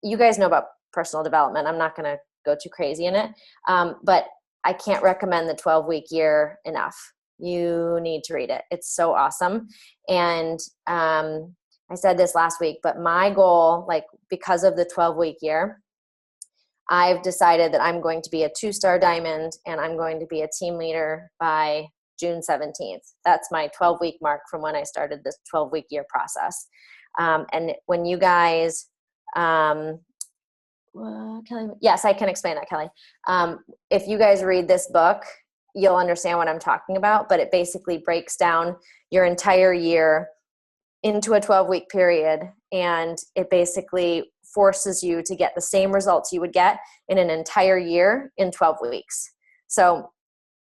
you guys know about personal development. I'm not going to go too crazy in it. But I can't recommend the 12-week year enough. You need to read it. It's so awesome. And, I said this last week, but my goal, like because of the 12-week year, I've decided that I'm going to be a 2-star diamond and I'm going to be a team leader by June 17th. That's my 12-week mark from when I started this 12-week year process. And when you guys, Kelly, yes, I can explain that, Kelly. If you guys read this book, you'll understand what I'm talking about, but it basically breaks down your entire year into a 12-week period. And it basically forces you to get the same results you would get in an entire year in 12 weeks. So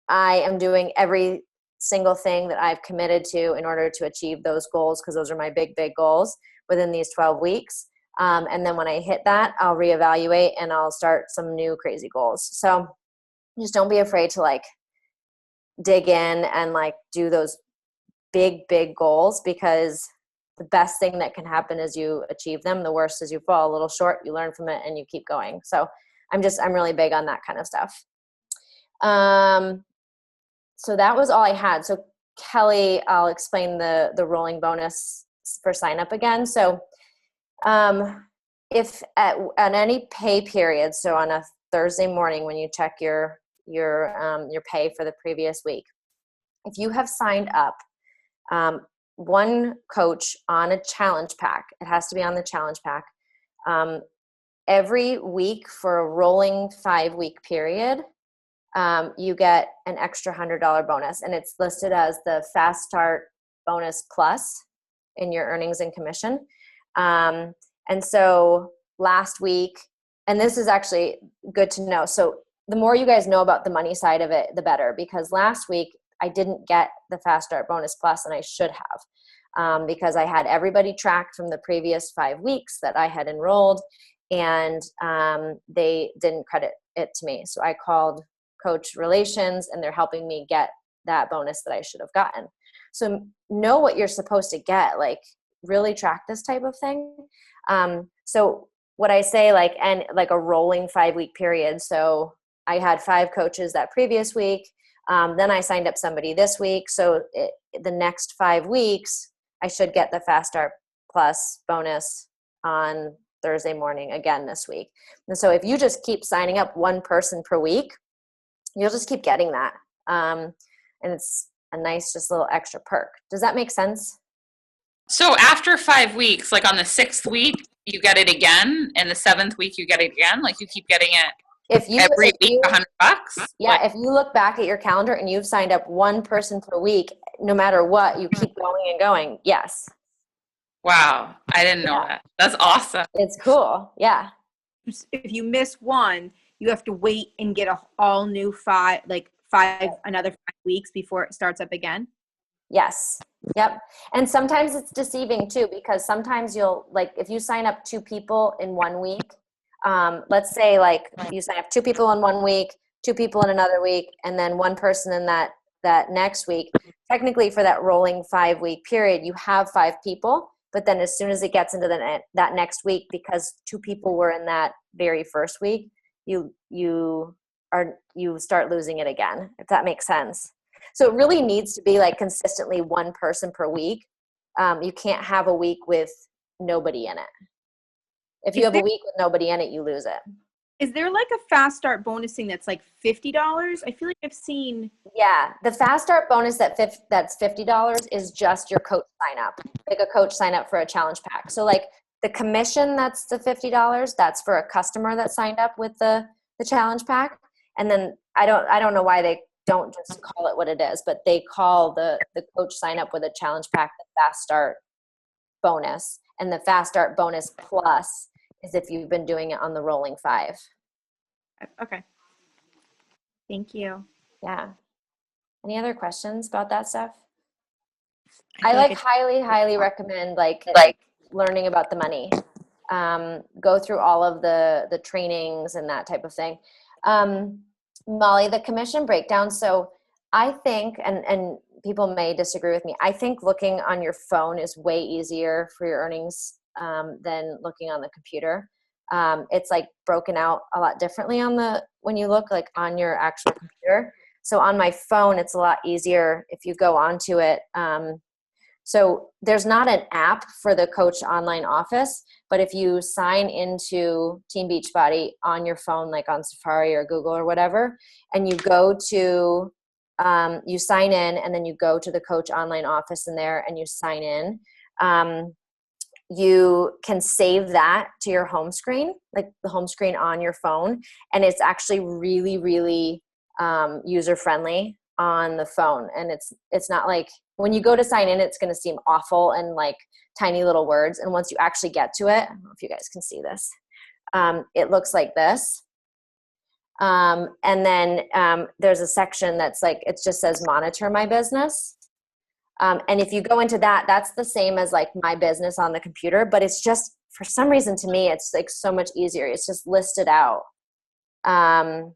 I am doing every single thing that I've committed to in order to achieve those goals, because those are my big, big goals within these 12 weeks. And then when I hit that, I'll reevaluate and I'll start some new crazy goals. So just don't be afraid to like dig in and like do those big, big goals, because the best thing that can happen is you achieve them. The worst is you fall a little short, you learn from it, and you keep going. So I'm really big on that kind of stuff. So that was all I had. So Kelly, I'll explain the rolling bonus for sign up again. So if at any pay period, so on a Thursday morning when you check your pay for the previous week, if you have signed up one coach on a challenge pack, it has to be on the challenge pack, every week for a rolling 5-week period, you get an extra $100 bonus, and it's listed as the Fast Start Bonus Plus in your earnings and commission. And so last week, and this is actually good to know. So the more you guys know about the money side of it, the better, because last week I didn't get the Fast Start Bonus Plus, and I should have, because I had everybody tracked from the previous 5 weeks that I had enrolled, and they didn't credit it to me. So I called Coach Relations, and they're helping me get that bonus that I should have gotten. So know what you're supposed to get, like really track this type of thing. So what I say, like a rolling 5-week period. So I had 5 coaches that previous week. Then I signed up somebody this week. So the next 5 weeks, I should get the Fast Start Plus bonus on Thursday morning again this week. And so if you just keep signing up one person per week, you'll just keep getting that. And it's a nice, just little extra perk. Does that make sense? So after 5 weeks, like on the 6th week, you get it again, and the 7th week you get it again. Like you keep getting it every week, $100. Yeah, like, if you look back at your calendar and you've signed up one person per week, no matter what, you keep going and going. Yes. Wow, I didn't know that. That's awesome. It's cool. Yeah. If you miss one, you have to wait and get all new another 5 weeks before it starts up again. Yes. Yep. And sometimes it's deceiving too, because sometimes you'll, like, if you sign up 2 people in 1 week, let's say like you sign up 2 people in 1 week, 2 people in another week, and then 1 person in that next week. Technically for that rolling 5-week period, you have 5 people, but then as soon as it gets into that next week, because 2 people were in that very first week, you start losing it again, if that makes sense. So it really needs to be like consistently 1 person per week. You can't have a week with nobody in it. If you have a week with nobody in it, you lose it. Is there like a Fast Start bonusing that's like $50? I feel like I've seen. Yeah, the Fast Start bonus that's $50 is just your coach sign up, like a coach sign up for a challenge pack. So like the commission, that's the $50. That's for a customer that signed up with the challenge pack. And then I don't know why they don't just call it what it is, but they call the coach sign up with a challenge pack the Fast Start bonus, and the Fast Start bonus plus is if you've been doing it on the rolling 5. Okay. Thank you. Yeah. Any other questions about that stuff? I highly recommend like learning about the money. Go through all of the trainings and that type of thing. Molly, the commission breakdown. So I think, and people may disagree with me, I think looking on your phone is way easier for your earnings than looking on the computer. It's like broken out a lot differently when you look like on your actual computer. So on my phone, it's a lot easier if you go onto it. So there's not an app for the Coach Online Office, but if you sign into Team Beachbody on your phone, like on Safari or Google or whatever, and you go to, you sign in, and then you go to the Coach Online Office in there and you sign in, you can save that to your home screen, like the home screen on your phone. And it's actually really, really user-friendly. on the phone. And it's not like when you go to sign in, it's going to seem awful and like tiny little words. And once you actually get to it, I don't know if you guys can see this. It looks like this. And then there's a section that's like, it just says monitor my business. And if you go into that, that's the same as like my business on the computer, but it's just, for some reason to me, it's like so much easier. It's just listed out. And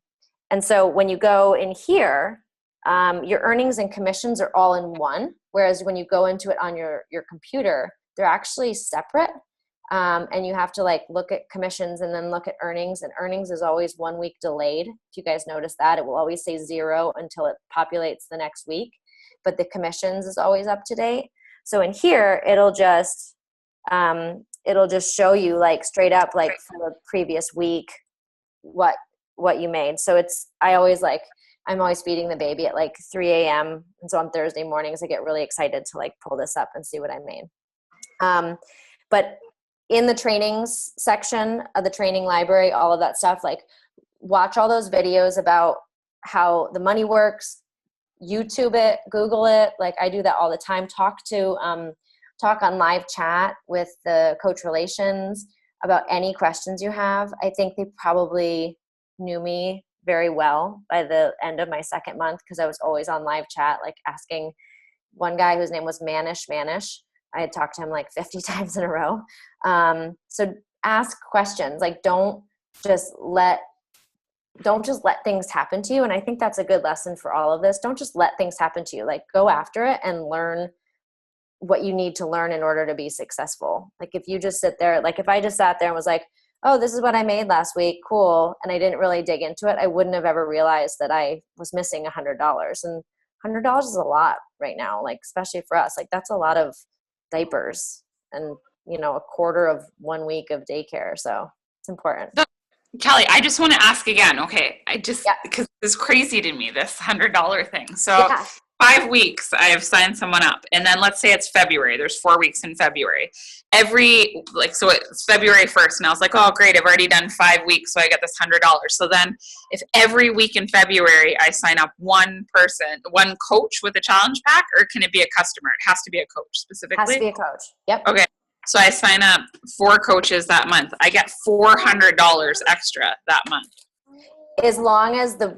so when you go in here, your earnings and commissions are all in one. Whereas when you go into it on your computer, they're actually separate. And you have to like look at commissions and then look at earnings, and earnings is always 1 week delayed. If you guys notice that, it will always say 0 until it populates the next week, but the commissions is always up to date. So in here, it'll just show you like straight up, like for the previous week, what you made. So I'm always feeding the baby at like 3 a.m. And so on Thursday mornings, I get really excited to like pull this up and see what I made. But in the trainings section of the training library, all of that stuff, like watch all those videos about how the money works, YouTube it, Google it. Like I do that all the time. Talk on live chat with the coach relations about any questions you have. I think they probably knew me very well by the end of my second month, because I was always on live chat, like asking one guy whose name was Manish. I had talked to him like 50 times in a row. So ask questions. Like don't just let things happen to you. And I think that's a good lesson for all of this. Don't just let things happen to you. Like go after it and learn what you need to learn in order to be successful. Like if you just sit there, like if I just sat there and was like, oh, this is what I made last week, cool, and I didn't really dig into it, I wouldn't have ever realized that I was missing $100. And $100 is a lot right now, like especially for us. Like that's a lot of diapers and a quarter of 1 week of daycare. So it's important. Kelly, I just want to ask again. Okay. Because it's crazy to me, this $100 thing. So 5 weeks I've signed someone up, and then let's say it's February. There's 4 weeks in February. So it's February 1st, and I was like, oh great, I've already done 5 weeks, so I get this $100. So then if every week in February I sign up one coach with a challenge pack, or can it be a customer? It has to be a coach specifically? Has to be a coach. Yep. Okay. So I sign up 4 coaches that month. I get $400 extra that month. As long as the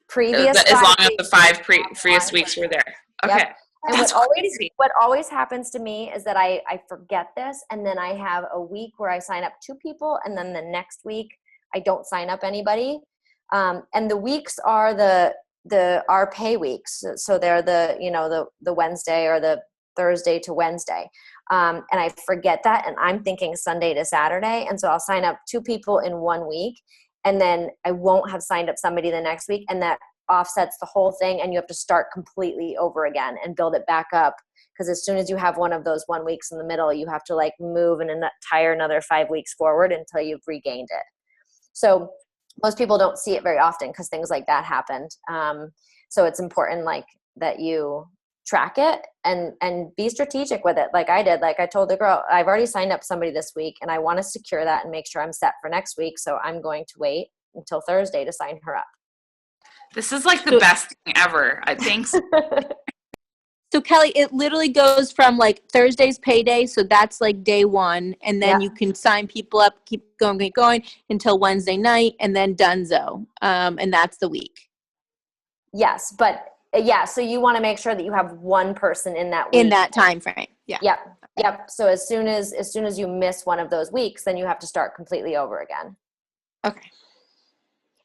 previous as long as the 5 previous weeks were there. Okay. Yep. And what always happens to me is that I forget this, and then I have a week where I sign up 2 people, and then the next week I don't sign up anybody. And the weeks are our pay weeks. So they're the Wednesday or the Thursday to Wednesday. And I forget that, and I'm thinking Sunday to Saturday. And so I'll sign up 2 people in 1 week, and then I won't have signed up somebody the next week, and that offsets the whole thing, and you have to start completely over again and build it back up. Because as soon as you have one of those 1 weeks in the middle, you have to like move an entire another 5 weeks forward until you've regained it. So most people don't see it very often because things like that happened. So it's important like that you track it and be strategic with it. Like I did, like I told the girl, I've already signed up somebody this week, and I want to secure that and make sure I'm set for next week. So I'm going to wait until Thursday to sign her up. This is like the best thing ever, I think. So Kelly, it literally goes from like Thursday's payday. So that's like day 1. And then you can sign people up, keep going until Wednesday night, and then donezo. And that's the week. Yes. But so you want to make sure that you have one person in that week. In that time frame. Yeah. Yep. So as soon as you miss one of those weeks, then you have to start completely over again. Okay.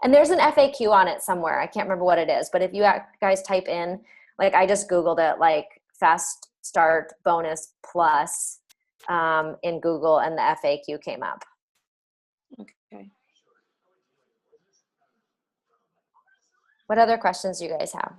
And there's an FAQ on it somewhere. I can't remember what it is, but if you guys type in, like I just Googled it, like Fast Start Bonus Plus in Google, and the FAQ came up. Okay. What other questions do you guys have?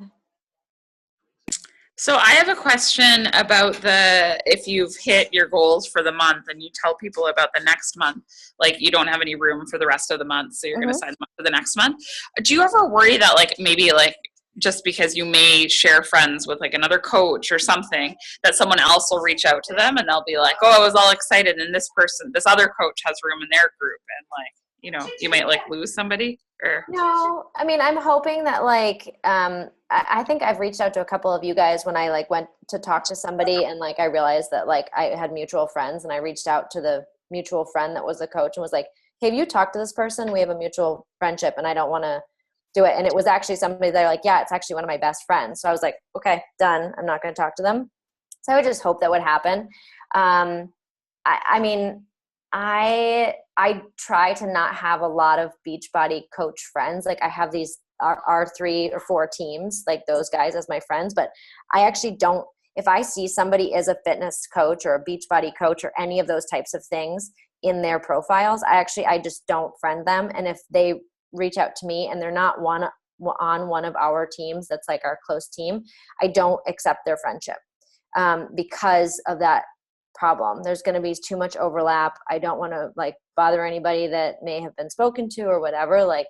So I have a question about if you've hit your goals for the month and you tell people about the next month, like you don't have any room for the rest of the month, so you're going to sign them up for the next month. Do you ever worry that like maybe like just because you may share friends with like another coach or something, that someone else will reach out to them and they'll be like, oh, I was all excited, and this other coach has room in their group, and like, you might like lose somebody? Or No, I mean, I'm hoping that like, I think I've reached out to a couple of you guys when I like went to talk to somebody and like I realized that like I had mutual friends and I reached out to the mutual friend that was a coach and was like, hey, have you talked to this person? We have a mutual friendship and I don't want to do it. And it was actually somebody that like, yeah, it's actually one of my best friends. So I was like, okay, done. I'm not going to talk to them. So I would just hope that would happen. I mean, I try to not have a lot of Beachbody coach friends. Like I have these our 3 or 4 teams, like those guys as my friends, but I actually don't, if I see somebody is a fitness coach or a Beachbody coach or any of those types of things in their profiles, I just don't friend them. And if they reach out to me and they're not on one of our teams, that's like our close team, I don't accept their friendship because of that problem. There's going to be too much overlap. I don't want to like bother anybody that may have been spoken to or whatever. Like,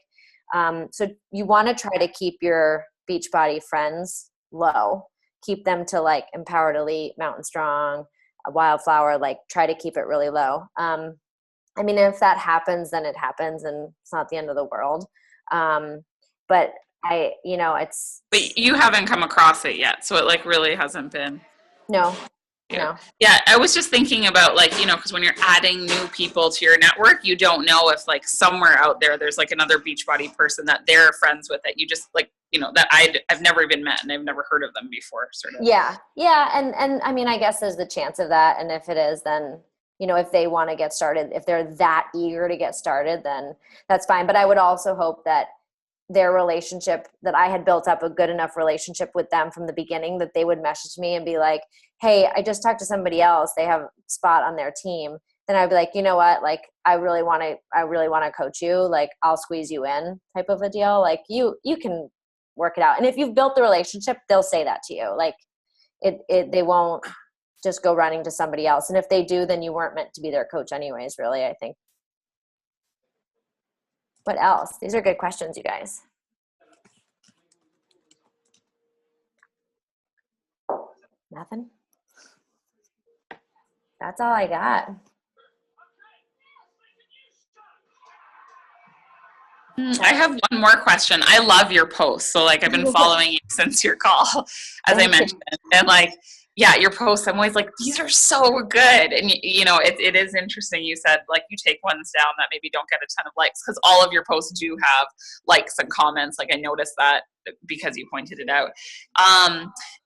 so you want to try to keep your Beachbody friends low, keep them to like Empowered Elite, Mountain Strong, Wildflower, like try to keep it really low. I mean, if that happens, then it happens and it's not the end of the world. But but you haven't come across it yet. So it like really hasn't been. No. Yeah, I was just thinking about like, because when you're adding new people to your network, you don't know if like somewhere out there there's like another Beachbody person that they're friends with that you just like, that I've never even met and I've never heard of them before, sort of. Yeah. And I mean, I guess there's the chance of that. And if it is, then, if they want to get started, if they're that eager to get started, then that's fine. But I would also hope that their relationship, that I had built up a good enough relationship with them from the beginning that they would message me and be like, hey, I just talked to somebody else. They have a spot on their team. Then I'd be like, you know what? Like, I really want to coach you. Like, I'll squeeze you in type of a deal. Like you can work it out. And if you've built the relationship, they'll say that to you. Like they won't just go running to somebody else. And if they do, then you weren't meant to be their coach anyways, really, I think. What else? These are good questions, you guys. Nothing? That's all I got. I have one more question. I love your posts. So like I've been following you since your call, as I mentioned. And like, yeah, your posts, I'm always like, these are so good. And it is interesting. You said like you take ones down that maybe don't get a ton of likes, because all of your posts do have likes and comments. Like I noticed that because you pointed it out.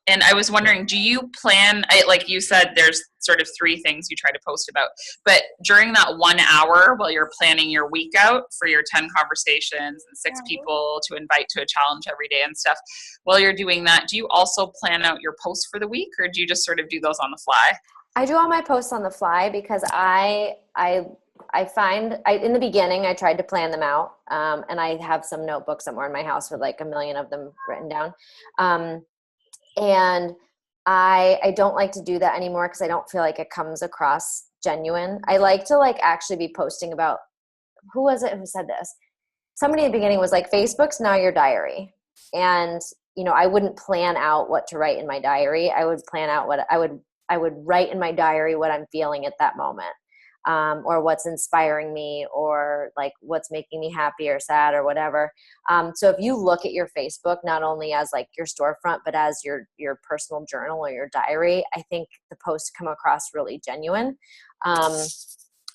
And I was wondering, do you plan, like you said, there's sort of 3 things you try to post about, but during that 1 hour while you're planning your week out for your 10 conversations and 6 people to invite to a challenge every day and stuff, while you're doing that, do you also plan out your posts for the week, or do you just sort of do those on the fly? I do all my posts on the fly because I find in the beginning I tried to plan them out, and I have some notebooks somewhere in my house with like 1 million of them written down. And I don't like to do that anymore because I don't feel like it comes across genuine. I like to like actually be posting about, who was it who said this? Somebody in the beginning was like, Facebook's now your diary. And, I wouldn't plan out what to write in my diary. I would plan out what I would write in my diary, what I'm feeling at that moment. Or what's inspiring me, or like what's making me happy or sad or whatever. So if you look at your Facebook, not only as like your storefront, but as your personal journal or your diary, I think the posts come across really genuine. And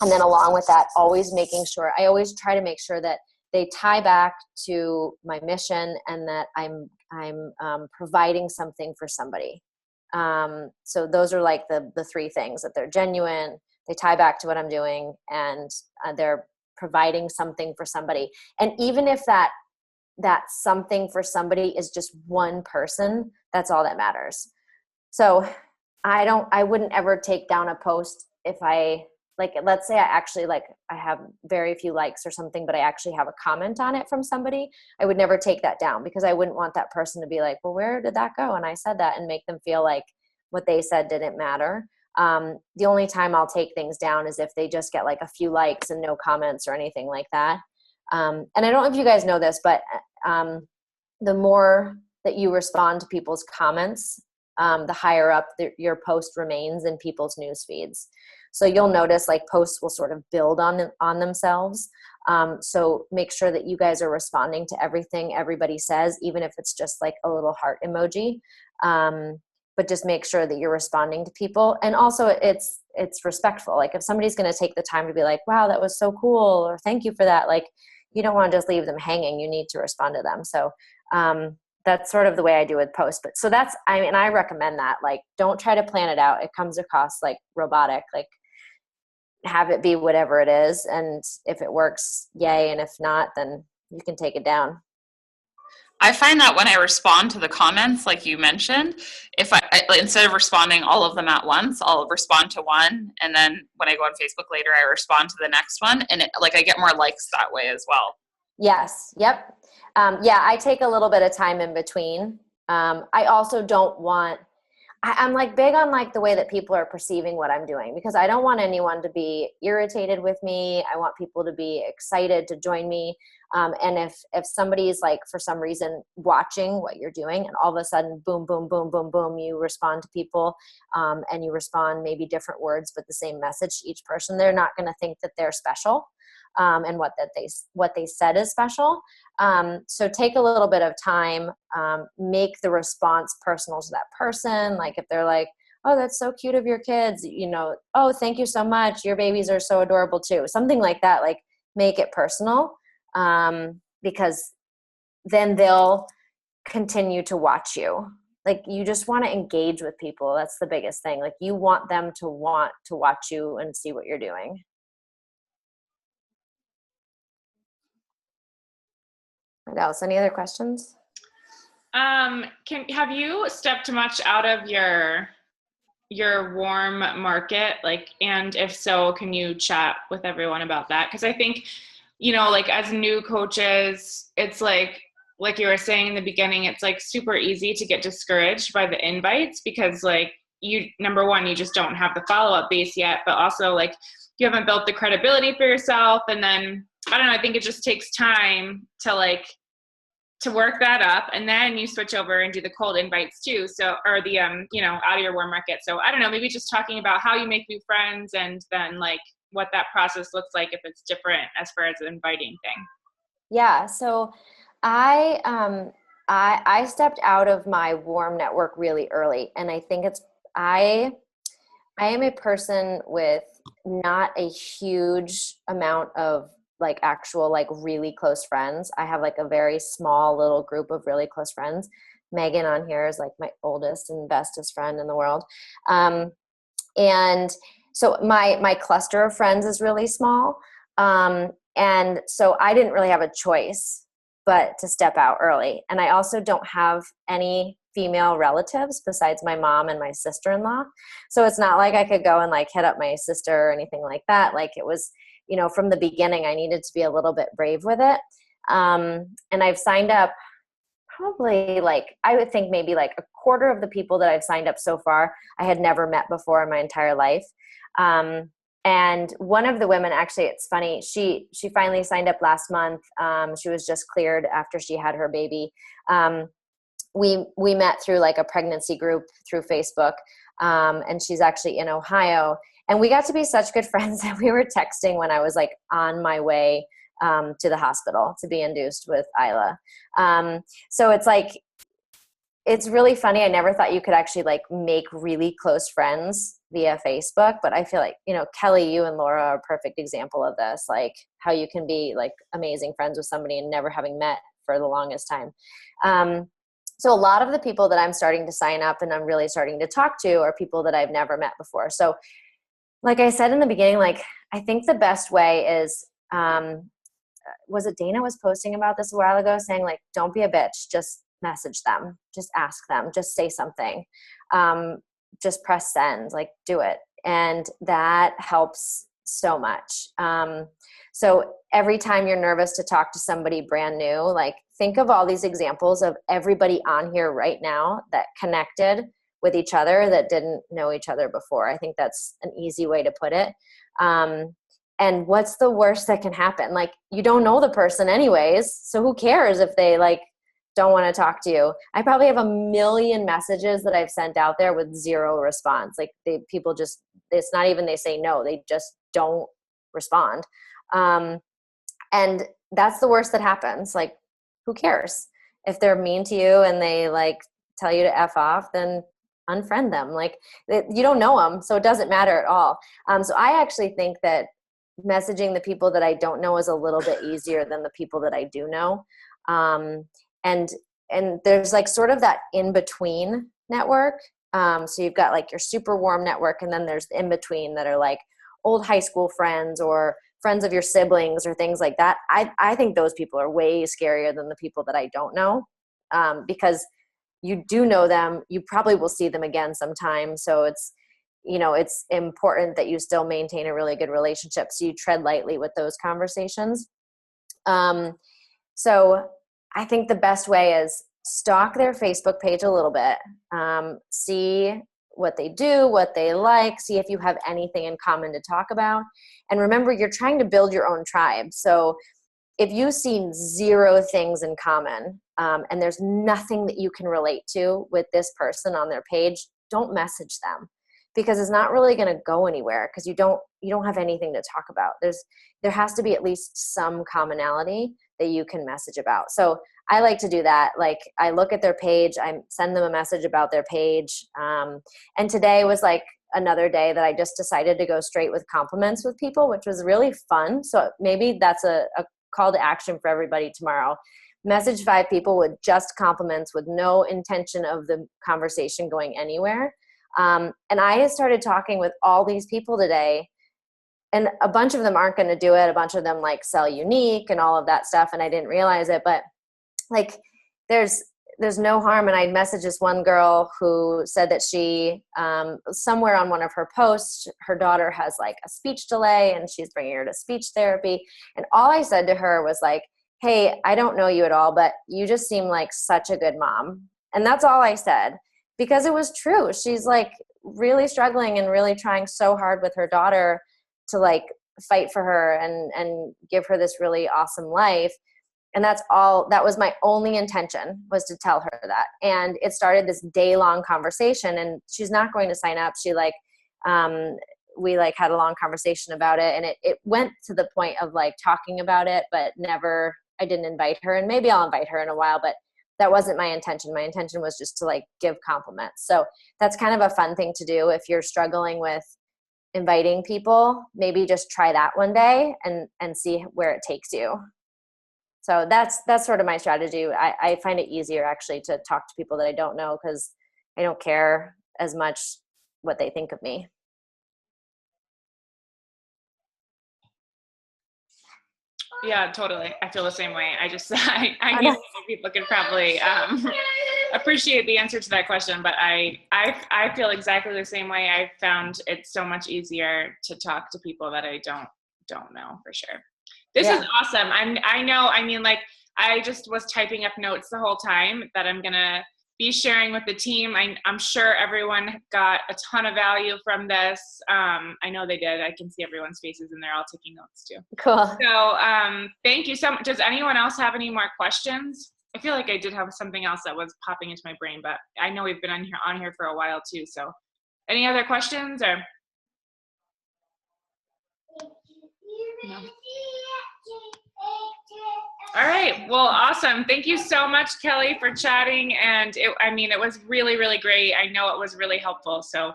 then along with that, I always try to make sure that they tie back to my mission and that I'm providing something for somebody. So those are like the 3 things: that they're genuine, they tie back to what I'm doing, and they're providing something for somebody. And even if that something for somebody is just one person, that's all that matters. So I wouldn't ever take down a post if let's say I actually I have very few likes or something, but I actually have a comment on it from somebody. I would never take that down because I wouldn't want that person to be like, well, where did that go? And I said that, and make them feel like what they said didn't matter. The only time I'll take things down is if they just get like a few likes and no comments or anything like that. And I don't know if you guys know this, but the more that you respond to people's comments, the higher up your post remains in people's news feeds. So you'll notice like posts will sort of build on themselves. So make sure that you guys are responding to everything everybody says, even if it's just like a little heart emoji. But just make sure that you're responding to people. And also it's respectful. Like if somebody's going to take the time to be like, wow, that was so cool, or thank you for that. Like, you don't want to just leave them hanging. You need to respond to them. So, that's sort of the way I do with posts. But so I recommend that. Like, don't try to plan it out. It comes across like robotic. Like, have it be whatever it is. And if it works, yay. And if not, then you can take it down. I find that when I respond to the comments, like you mentioned, if I instead of responding all of them at once, I'll respond to one. And then when I go on Facebook later, I respond to the next one. And I get more likes that way as well. Yes. Yep. I take a little bit of time in between. I also don't want, I'm like big on like the way that people are perceiving what I'm doing, because I don't want anyone to be irritated with me. I want people to be excited to join me. And if somebody's like, for some reason, watching what you're doing and all of a sudden, boom, boom, boom, boom, boom, you respond to people, and you respond maybe different words, but the same message to each person, they're not going to think that they're special. And what they said is special. So take a little bit of time, make the response personal to that person. Like if they're like, oh, that's so cute of your kids, oh, thank you so much, your babies are so adorable too. Something like that, like make it personal, because then they'll continue to watch you. Like you just want to engage with people. That's the biggest thing. Like you want them to want to watch you and see what you're doing. What else? Any other questions? Have you stepped much out of your warm market? Like, and if so, can you chat with everyone about that? Because I think, like as new coaches, it's like you were saying in the beginning, it's like super easy to get discouraged by the invites because like number one, you just don't have the follow-up base yet, but also like you haven't built the credibility for yourself. And then I don't know, I think it just takes time to work that up, and then you switch over and do the cold invites too. So, or the, out of your warm market. So I don't know, maybe just talking about how you make new friends and then like what that process looks like if it's different as far as the inviting thing. Yeah. So I stepped out of my warm network really early. And I think I am a person with not a huge amount of like actual, like really close friends. I have like a very small little group of really close friends. Megan on here is like my oldest and bestest friend in the world. And so my cluster of friends is really small. And so I didn't really have a choice but to step out early. And I also don't have any female relatives besides my mom and my sister-in-law. So it's not like I could go and like hit up my sister or anything like that. Like it was, from the beginning, I needed to be a little bit brave with it. And I've signed up probably like, I would think maybe like a quarter of the people that I've signed up so far, I had never met before in my entire life. And one of the women, actually, it's funny, she finally signed up last month. She was just cleared after she had her baby. We met through like a pregnancy group through Facebook. And she's actually in Ohio. And we got to be such good friends that we were texting when I was like on my way to the hospital to be induced with Isla. So it's like, it's really funny. I never thought you could actually like make really close friends via Facebook, but I feel like, Kelly, you and Laura are a perfect example of this, like how you can be like amazing friends with somebody and never having met for the longest time. So a lot of the people that I'm starting to sign up and I'm really starting to talk to are people that I've never met before. So like I said in the beginning, like I think the best way is, was it Dana was posting about this a while ago saying like, don't be a bitch, just message them, just ask them, just say something, just press send, like do it. And that helps so much. So every time you're nervous to talk to somebody brand new, like think of all these examples of everybody on here right now that connected with each other that didn't know each other before. I think that's an easy way to put it. And what's the worst that can happen? Like you don't know the person anyways, so who cares if they like don't want to talk to you? I probably have 1 million messages that I've sent out there with zero response. Like people just, it's not even they say no, they just don't respond. And And that's the worst that happens. Like, who cares? If they're mean to you and they like tell you to F off, then unfriend them. Like, you don't know them, so it doesn't matter at all. So I actually think that messaging the people that I don't know is a little bit easier than the people that I do know. And there's like sort of that in-between network. So you've got like your super warm network, and then there's the in-between that are like old high school friends or friends of your siblings or things like that. I think those people are way scarier than the people that I don't know, because you do know them, you probably will see them again sometime. So it's, you know, it's important that you still maintain a really good relationship. So you tread lightly with those conversations. So I think the best way is stalk their Facebook page a little bit, see what they do, what they like, see if you have anything in common to talk about. And remember, you're trying to build your own tribe. So if you see 0 things in common, and there's nothing that you can relate to with this person on their page, don't message them, because it's not really going to go anywhere, because you don't have anything to talk about. There has to be at least some commonality that you can message about. So I like to do that. Like, I look at their page, I send them a message about their page. And today was like another day that I just decided to go straight with compliments with people, which was really fun. So maybe that's a call to action for everybody tomorrow. Message 5 people with just compliments, with no intention of the conversation going anywhere. And I started talking with all these people today, and a bunch of them aren't going to do it. A bunch of them like sell unique and all of that stuff, and I didn't realize it, but like there's no harm. And I messaged this one girl who said that she, somewhere on one of her posts, her daughter has like a speech delay and she's bringing her to speech therapy. And all I said to her was like, hey, I don't know you at all, but you just seem like such a good mom. And that's all I said, because it was true. She's like really struggling and really trying so hard with her daughter to like fight for her and give her this really awesome life. And that's all, that was my only intention, was to tell her that. And it started this day-long conversation, and she's not going to sign up. She like, we like had a long conversation about it, and it went to the point of like talking about it, but never, I didn't invite her, and maybe I'll invite her in a while, but that wasn't my intention. My intention was just to like give compliments. So that's kind of a fun thing to do. If you're struggling with inviting people, maybe just try that one day and see where it takes you. So that's sort of my strategy. I find it easier actually to talk to people that I don't know, because I don't care as much what they think of me. Yeah, totally. I feel the same way. I just, I knew people could probably appreciate the answer to that question, but I feel exactly the same way. I found it so much easier to talk to people that I don't know, for sure. This is awesome. I know, I mean, like, I just was typing up notes the whole time that I'm going to be sharing with the team. I'm sure everyone got a ton of value from this. I know they did. I can see everyone's faces and they're all taking notes too. Cool. So thank you so much. Does anyone else have any more questions? I feel like I did have something else that was popping into my brain, but I know we've been on here for a while too. So any other questions or? No. All right. Well, awesome. Thank you so much, Kelly, for chatting. And it was really, really great. I know it was really helpful. So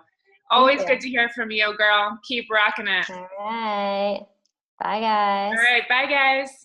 always good to hear from you, girl. Keep rocking it. All right. Bye, guys. All right. Bye, guys.